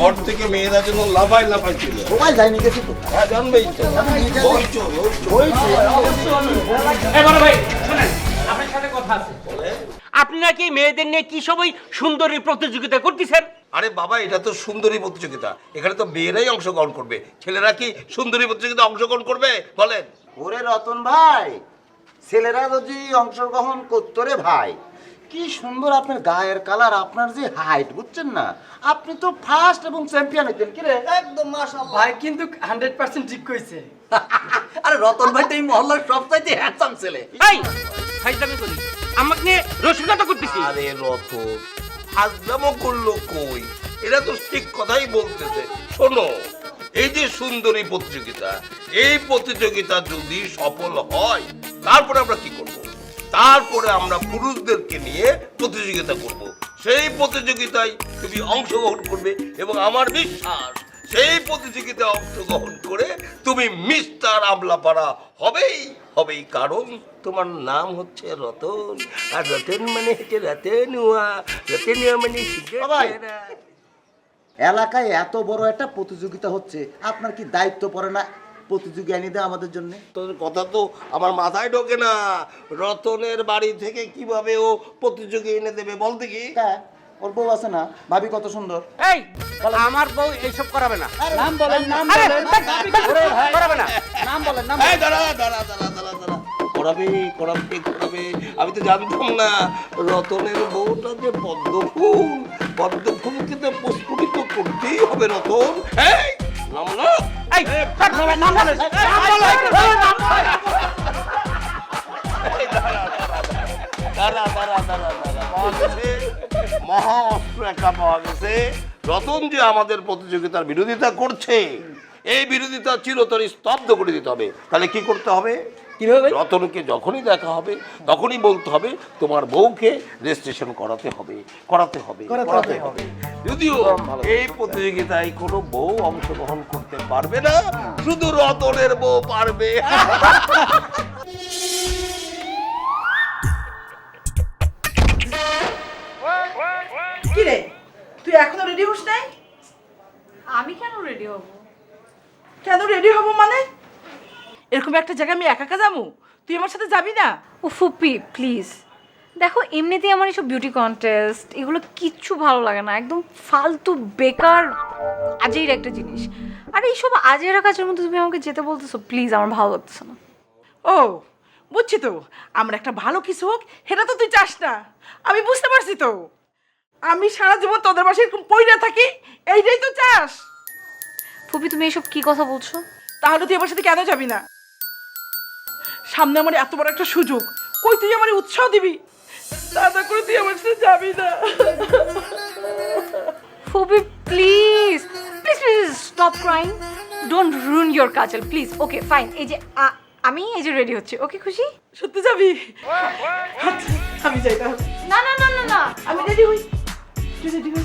ঘর থেকে মেয়েরা যেন লাফাই লাফাই ছিল সবাই যায়নি গেছি তো জানবেই তো আপনি নাকি মেয়েদের নিয়ে কি সবাই সুন্দরী প্রতিযোগিতা করতেছেন? আরে বাবা, এটা তো সুন্দরী প্রতিযোগিতা, এখানে তো মেয়েরাই অংশগ্রহণ করবে, ছেলেরা কি সুন্দরী প্রতিযোগিতা অংশগ্রহণ করবে বলেন? ওরে রতন ভাই, ছেলেরা যদি অংশগ্রহণ করতো রে ভাই, কি সুন্দর আপনার গায়ের কালার, আপনার যে হাইট, বুঝছেন না? আপনি তো ফার্স্ট এবং চ্যাম্পিয়ন হইতেন কি রে? একদম মাশাআল্লাহ ভাই, কিন্তু 100% ঠিক কইছে। আরে রতন ভাই তো এই মহল্লার সবচাইতে হ্যান্ডসাম ছেলে। এই ফাইজলামি করি, আমাকে নিয়ে রসিকতা করতেছি? আরে রতন ফাজলামো করলো কই, এরা তো ঠিক কথাই বলতেছে। শোনো, এই যে সুন্দরী প্রতিযোগিতা, এই প্রতিযোগিতা যদি সফল হয় তারপরে আমরা কি করব? তারপরে আমরা পুরুষদেরকে নিয়ে প্রতিযোগিতা করব। সেই প্রতিযোগিতায় তুমি অংশগ্রহণ করবে এবং আমার বিশ্বাস সেই প্রতিযোগিতায় অংশগ্রহণ করে তুমি মিস্টার আমলাপাড়া হবেই হবেই, কারণ তোমার নাম হচ্ছে রতন, আর রতন মানে হচ্ছে রতনুয়া, রতনুয়া মানে এলাকায় এত বড় একটা প্রতিযোগিতা হচ্ছে, আপনার কি দায়িত্ব পড়ে না প্রতিযোগী এনে দেয় আমাদের জন্য? তোর কথা তো আমার মাথায় ঢোকে না। রতনের বাড়ি থেকে কিভাবে ও প্রতিযোগী এনে দেবে বলতে কি? হ্যাঁ, ওর বউ আছে না, ভাবি কত সুন্দর। এই আমার বউ এইসব করাবে না। নাম বলেন, নাম আরে, বলেন, করাবে না। নাম বলেন, নাম এই দাঁড়া দাঁড়া দাঁড়া দাঁড়া দাঁড়া, করাবে করাবে করাবে, আমি তো জানতাম না রতনের বউটা যে পদ্মফুল, পদ্মফুলকে তো প্রস্ফুটিত করতেই হবে রতন। এই নাম না, এই নাম বলে, নাম বলে, নাম বলে। দাঁড়া দাঁড়া দাঁড়া দাঁড়া, পাওয়া গেছে, মহা অস্ত্র একটা পাওয়া গেছে। রতন যে আমাদের প্রতিযোগিতার বিরোধিতা করছে, এই বিরোধিতা চিরতরে স্তব্ধ করে দিতে হবে। তাহলে কি করতে হবে? কিভাবে? রতনকে যখনই দেখা হবে তখনই বলতে হবে তোমার বউকে রেজিস্ট্রেশন করাতে হবে, করাতে হবে, করাতে হবে। যদিও এই প্রতিযোগিতায় কোনো বউ অংশগ্রহণ করতে পারবে না, শুধু রতনের বউ পারবে। কি রে, তুই এখনো রেডি হস নাই? আমি কেন রেডি হব? কেন রেডি হব মানে? এরকম একটা জায়গায় আমি একা একা যাবো, তুই আমার সাথে যাবি না? ও ফুপি প্লিজ দেখো, এমনিতেই আমার এইসব বিউটি কন্টেস্ট এগুলো কিচ্ছু ভালো লাগে না, একদম ফালতু বেকার আজের একটা জিনিস। আর এইসব আজের কাজের মধ্যে তুমি আমাকে যেতে বলতেছো, প্লিজ আমার ভালো লাগতেছে না। ও বুঝছি তো, আমার একটা ভালো কিছু হোক সেটা তো তুই চাস না, আমি বুঝতে পারছি তো। আমি সারা জীবন তোদের বাসায় এরকম পইরা থাকি, এইটাই তো চাস। ফুপি তুমি এইসব কি কথা বলছো? তাহলে তুই আমার সাথে কেন যাবি না? সামনে আমার এত বড় একটা সুযোগ, কই তুই আমার উৎসাহ দিবি? দাদা করে তুই আমার সাথে যাবি না? ফুপি please please please stop crying, don't ruin your Kajal please. Okay fine, এই যে আমি এই যে রেডি হচ্ছি, ওকে খুশি? সত্যি যাবি? আচ্ছা, আমি যাই তাহলে। না না না না না, আমি রেডি হই, তুই রেডি হই।